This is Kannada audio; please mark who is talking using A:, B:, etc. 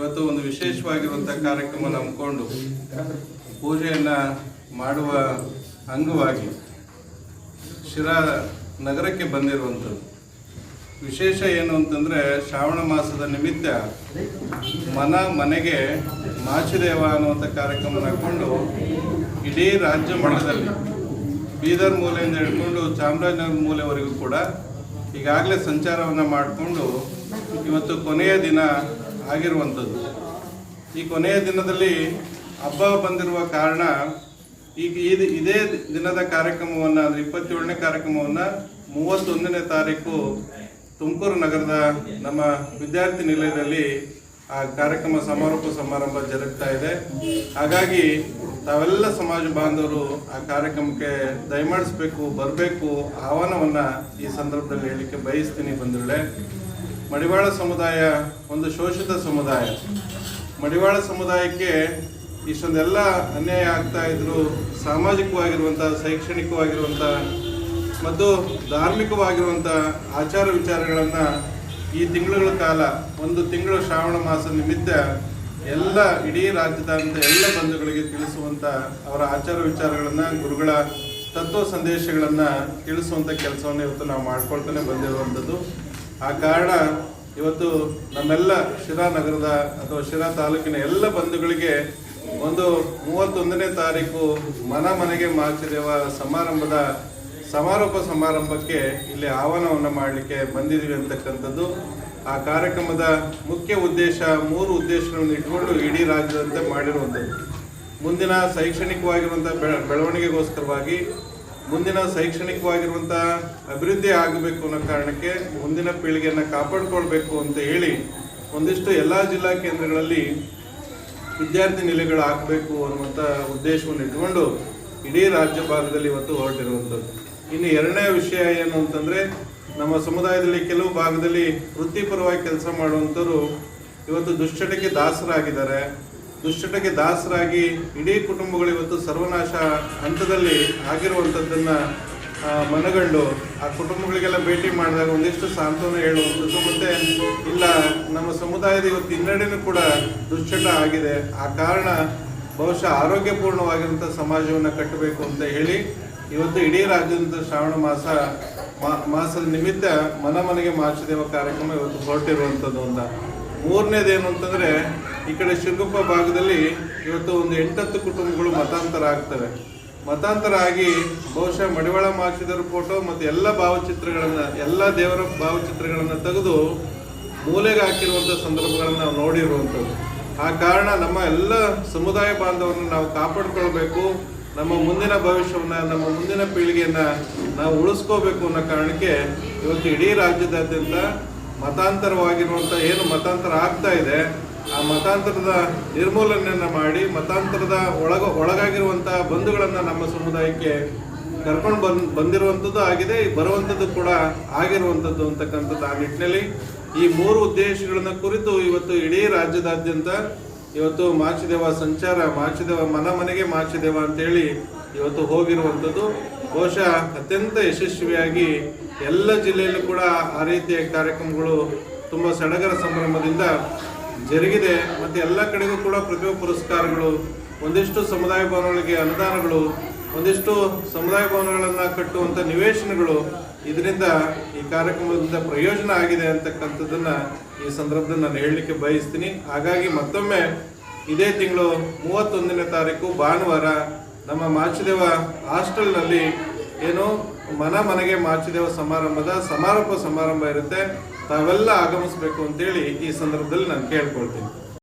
A: ಇವತ್ತು ಒಂದು ವಿಶೇಷವಾಗಿರುವಂಥ ಕಾರ್ಯಕ್ರಮ ಹಮ್ಮಿಕೊಂಡು ಪೂಜೆಯನ್ನು ಮಾಡುವ ಅಂಗವಾಗಿ ಶಿರಾ ನಗರಕ್ಕೆ ಬಂದಿರುವಂಥದ್ದು. ವಿಶೇಷ ಏನು ಅಂತಂದರೆ ಶ್ರಾವಣ ಮಾಸದ ನಿಮಿತ್ತ ಮನೆಗೆ ಮಾಚಿದೇವ ಅನ್ನುವಂಥ ಕಾರ್ಯಕ್ರಮ ಹಾಕ್ಕೊಂಡು ಇಡೀ ರಾಜ್ಯ ಮಟ್ಟದಲ್ಲಿ ಬೀದರ್ ಮೂಲೆಯಿಂದ ಹಿಡ್ಕೊಂಡು ಚಾಮರಾಜನಗರ ಮೂಲೆವರೆಗೂ ಕೂಡ ಈಗಾಗಲೇ ಸಂಚಾರವನ್ನು ಮಾಡಿಕೊಂಡು ಇವತ್ತು ಕೊನೆಯ ದಿನ ಆಗಿರುವಂಥದ್ದು. ಈ ಕೊನೆಯ ದಿನದಲ್ಲಿ ಹಬ್ಬ ಬಂದಿರುವ ಕಾರಣ ಈಗ ಇದೇ ದಿನದ ಕಾರ್ಯಕ್ರಮವನ್ನು ಅಂದರೆ 27ನೇ ಕಾರ್ಯಕ್ರಮವನ್ನು 31ನೇ ತಾರೀಕು ತುಮಕೂರು ನಗರದ ನಮ್ಮ ವಿದ್ಯಾರ್ಥಿ ನಿಲಯದಲ್ಲಿ ಆ ಕಾರ್ಯಕ್ರಮ ಸಮಾರಂಭ ಜರುಗ್ತಾ ಇದೆ. ಹಾಗಾಗಿ ತಾವೆಲ್ಲ ಸಮಾಜ ಬಾಂಧವರು ಆ ಕಾರ್ಯಕ್ರಮಕ್ಕೆ ದಯಮಾಡಿಸ್ಬೇಕು, ಬರಬೇಕು, ಆಹ್ವಾನವನ್ನು ಈ ಸಂದರ್ಭದಲ್ಲಿ ಹೇಳಲಿಕ್ಕೆ ಬಯಸ್ತೀನಿ. ಬಂಧುಗಳೇ, ಮಡಿವಾಳ ಸಮುದಾಯ ಒಂದು ಶೋಷಿತ ಸಮುದಾಯ. ಮಡಿವಾಳ ಸಮುದಾಯಕ್ಕೆ ಇಷ್ಟೊಂದೆಲ್ಲ ಅನ್ಯಾಯ ಆಗ್ತಾ ಇದ್ರು. ಸಾಮಾಜಿಕವಾಗಿರುವಂಥ, ಶೈಕ್ಷಣಿಕವಾಗಿರುವಂಥ ಮತ್ತು ಧಾರ್ಮಿಕವಾಗಿರುವಂಥ ಆಚಾರ ವಿಚಾರಗಳನ್ನು ಈ ತಿಂಗಳುಗಳ ಕಾಲ, ಒಂದು ತಿಂಗಳು ಶ್ರಾವಣ ಮಾಸ ನಿಮಿತ್ತ ಎಲ್ಲ ಇಡೀ ರಾಜ್ಯದಾದ್ಯಂತ ಎಲ್ಲ ಬಂಧುಗಳಿಗೆ ತಿಳಿಸುವಂಥ ಅವರ ಆಚಾರ ವಿಚಾರಗಳನ್ನು, ಗುರುಗಳ ತತ್ವ ಸಂದೇಶಗಳನ್ನು ತಿಳಿಸುವಂಥ ಕೆಲಸವನ್ನು ಇವತ್ತು ನಾವು ಮಾಡ್ಕೊಳ್ತಾನೆ ಬಂದಿರುವಂಥದ್ದು. ಆ ಕಾರಣ ಇವತ್ತು ನಮ್ಮೆಲ್ಲ ಶಿರಾ ನಗರದ ಅಥವಾ ಶಿರಾ ತಾಲೂಕಿನ ಎಲ್ಲ ಬಂಧುಗಳಿಗೆ ಒಂದು 31ನೇ ತಾರೀಕು ಮನೆಗೆ ಮಾಚಿದೇವ ಸಮಾರಂಭದ ಸಮಾರೋಪ ಸಮಾರಂಭಕ್ಕೆ ಇಲ್ಲಿ ಆಹ್ವಾನವನ್ನು ಮಾಡಲಿಕ್ಕೆ ಬಂದಿದ್ದೀವಿ ಅಂತಕ್ಕಂಥದ್ದು. ಆ ಕಾರ್ಯಕ್ರಮದ ಮುಖ್ಯ ಉದ್ದೇಶ 3 ಉದ್ದೇಶಗಳನ್ನು ಇಟ್ಕೊಂಡು ಇಡೀ ರಾಜ್ಯದಂತೆ ಮಾಡಿರುವಂಥದ್ದು. ಮುಂದಿನ ಶೈಕ್ಷಣಿಕವಾಗಿರುವಂಥ ಬೆಳವಣಿಗೆಗೋಸ್ಕರವಾಗಿ, ಮುಂದಿನ ಶೈಕ್ಷಣಿಕವಾಗಿರುವಂಥ ಅಭಿವೃದ್ಧಿ ಆಗಬೇಕು ಅನ್ನೋ ಕಾರಣಕ್ಕೆ ಮುಂದಿನ ಪೀಳಿಗೆಯನ್ನು ಕಾಪಾಡಿಕೊಳ್ಬೇಕು ಅಂತ ಹೇಳಿ ಒಂದಿಷ್ಟು ಎಲ್ಲ ಜಿಲ್ಲಾ ಕೇಂದ್ರಗಳಲ್ಲಿ ವಿದ್ಯಾರ್ಥಿ ನಿಲಯಗಳು ಆಗಬೇಕು ಅನ್ನುವಂಥ ಉದ್ದೇಶವನ್ನು ಇಟ್ಕೊಂಡು ಇಡೀ ರಾಜ್ಯ ಭಾಗದಲ್ಲಿ ಇವತ್ತು ಹೊರಟಿರುವಂಥದ್ದು. ಇನ್ನು ಎರಡನೇ ವಿಷಯ ಏನು ಅಂತಂದರೆ, ನಮ್ಮ ಸಮುದಾಯದಲ್ಲಿ ಕೆಲವು ಭಾಗದಲ್ಲಿ ವೃತ್ತಿಪರವಾಗಿ ಕೆಲಸ ಮಾಡುವಂಥವ್ರು ಇವತ್ತು ದುಶ್ಚಟಕ್ಕೆ ದಾಸರಾಗಿದ್ದಾರೆ. ದುಶ್ಚಟಕ್ಕೆ ದಾಸರಾಗಿ ಇಡೀ ಕುಟುಂಬಗಳು ಇವತ್ತು ಸರ್ವನಾಶ ಹಂತದಲ್ಲಿ ಆಗಿರುವಂಥದ್ದನ್ನು ಮನಗಂಡು ಆ ಕುಟುಂಬಗಳಿಗೆಲ್ಲ ಭೇಟಿ ಮಾಡಿದಾಗ ಒಂದಿಷ್ಟು ಸಾಂತ್ವನ ಹೇಳುವಂಥದ್ದು, ಮತ್ತು ಇಲ್ಲ ನಮ್ಮ ಸಮುದಾಯದ ಇವತ್ತು ಹಿನ್ನಡೆನೂ ಕೂಡ ದುಶ್ಚಟ ಆಗಿದೆ, ಆ ಕಾರಣ ಬಹುಶಃ ಆರೋಗ್ಯಪೂರ್ಣವಾಗಿರುವಂಥ ಸಮಾಜವನ್ನು ಕಟ್ಟಬೇಕು ಅಂತ ಹೇಳಿ ಇವತ್ತು ಇಡೀ ರಾಜ್ಯದಂತ ಶ್ರಾವಣ ಮಾಸದ ನಿಮಿತ್ತ ಮನೆಗೆ ಮಾಚಿದೇವ ಕಾರ್ಯಕ್ರಮ ಇವತ್ತು ಹೊರಟಿರುವಂಥದ್ದು ಅಂತ. ಮೂರನೇದೇನು ಅಂತಂದರೆ, ಈ ಕಡೆ ಶಿರಗುಪ್ಪ ಭಾಗದಲ್ಲಿ ಇವತ್ತು ಒಂದು 8-10 ಕುಟುಂಬಗಳು ಮತಾಂತರ ಆಗ್ತವೆ. ಮತಾಂತರ ಆಗಿ ಬಹುಶಃ ಮಡಿವಾಳ ಮಾಚಿದೇವರ ಫೋಟೋ ಮತ್ತು ಎಲ್ಲ ಭಾವಚಿತ್ರಗಳನ್ನು, ಎಲ್ಲ ದೇವರ ಭಾವಚಿತ್ರಗಳನ್ನು ತೆಗೆದು ಮೂಲೆಗೆ ಹಾಕಿರುವಂಥ ಸಂದರ್ಭಗಳನ್ನು ನಾವು ನೋಡಿರುವಂಥದ್ದು. ಆ ಕಾರಣ ನಮ್ಮ ಎಲ್ಲ ಸಮುದಾಯ ಬಾಂಧವರನ್ನು ನಾವು ಕಾಪಾಡಿಕೊಳ್ಬೇಕು, ನಮ್ಮ ಮುಂದಿನ ಭವಿಷ್ಯವನ್ನು, ನಮ್ಮ ಮುಂದಿನ ಪೀಳಿಗೆಯನ್ನು ನಾವು ಉಳಿಸ್ಕೋಬೇಕು ಅನ್ನೋ ಕಾರಣಕ್ಕೆ ಇವತ್ತು ಇಡೀ ರಾಜ್ಯದಾದ್ಯಂತ ಮತಾಂತರವಾಗಿರುವಂಥ ಏನು ಮತಾಂತರ ಆಗ್ತಾ ಇದೆ, ಆ ಮತಾಂತರದ ನಿರ್ಮೂಲನೆಯನ್ನು ಮಾಡಿ ಮತಾಂತರದ ಒಳಗಾಗಿರುವಂಥ ಬಂಧುಗಳನ್ನು ನಮ್ಮ ಸಮುದಾಯಕ್ಕೆ ಕರ್ಕೊಂಡು ಬಂದಿರುವಂಥದ್ದು ಆಗಿದೆ, ಬರುವಂಥದ್ದು ಕೂಡ ಆಗಿರುವಂಥದ್ದು ಅಂತಕ್ಕಂಥದ್ದು. ಆ ನಿಟ್ಟಿನಲ್ಲಿ ಈ 3 ಉದ್ದೇಶಗಳನ್ನು ಕುರಿತು ಇವತ್ತು ಇಡೀ ರಾಜ್ಯದಾದ್ಯಂತ ಇವತ್ತು ಮಾಚಿದೇವ ಸಂಚಾರ, ಮಾಚಿದೇವ ಮನೆಗೆ ಮಾಚಿದೇವ ಅಂತೇಳಿ ಇವತ್ತು ಹೋಗಿರುವಂಥದ್ದು. ಬಹುಶಃ ಅತ್ಯಂತ ಯಶಸ್ವಿಯಾಗಿ ಎಲ್ಲ ಜಿಲ್ಲೆಯಲ್ಲೂ ಕೂಡ ಆ ರೀತಿಯ ಕಾರ್ಯಕ್ರಮಗಳು ತುಂಬ ಸಡಗರ ಸಂಭ್ರಮದಿಂದ ಜರುಗಿದೆ. ಮತ್ತು ಎಲ್ಲ ಕಡೆಗೂ ಕೂಡ ಪ್ರತಿಭಾ ಪುರಸ್ಕಾರಗಳು, ಒಂದಿಷ್ಟು ಸಮುದಾಯ ಭವನಗಳಿಗೆ ಅನುದಾನಗಳು, ಒಂದಿಷ್ಟು ಸಮುದಾಯ ಭವನಗಳನ್ನು ಕಟ್ಟುವಂಥ ನಿವೇಶನಗಳು, ಇದರಿಂದ ಈ ಕಾರ್ಯಕ್ರಮದಿಂದ ಪ್ರಯೋಜನ ಆಗಿದೆ ಅಂತಕ್ಕಂಥದ್ದನ್ನು ಈ ಸಂದರ್ಭದಲ್ಲಿ ನಾನು ಹೇಳಲಿಕ್ಕೆ ಬಯಸ್ತೀನಿ. ಹಾಗಾಗಿ ಮತ್ತೊಮ್ಮೆ ಇದೇ ತಿಂಗಳು 31ನೇ ತಾರೀಕು ಭಾನುವಾರ ನಮ್ಮ ಮಾಚಿದೇವ ಹಾಸ್ಟೆಲ್ನಲ್ಲಿ ಏನು ಮನೆಗೆ ಮಾಚಿದೇವ ಸಮಾರಂಭದ ಸಮಾರೋಪ ಸಮಾರಂಭ ಇರುತ್ತೆ. ತಾವೆಲ್ಲ ಆಗಮಿಸಬೇಕು ಅಂತೇಳಿ ಈ ಸಂದರ್ಭದಲ್ಲಿ ನಾನು ಕೇಳ್ಕೊಳ್ತೀನಿ.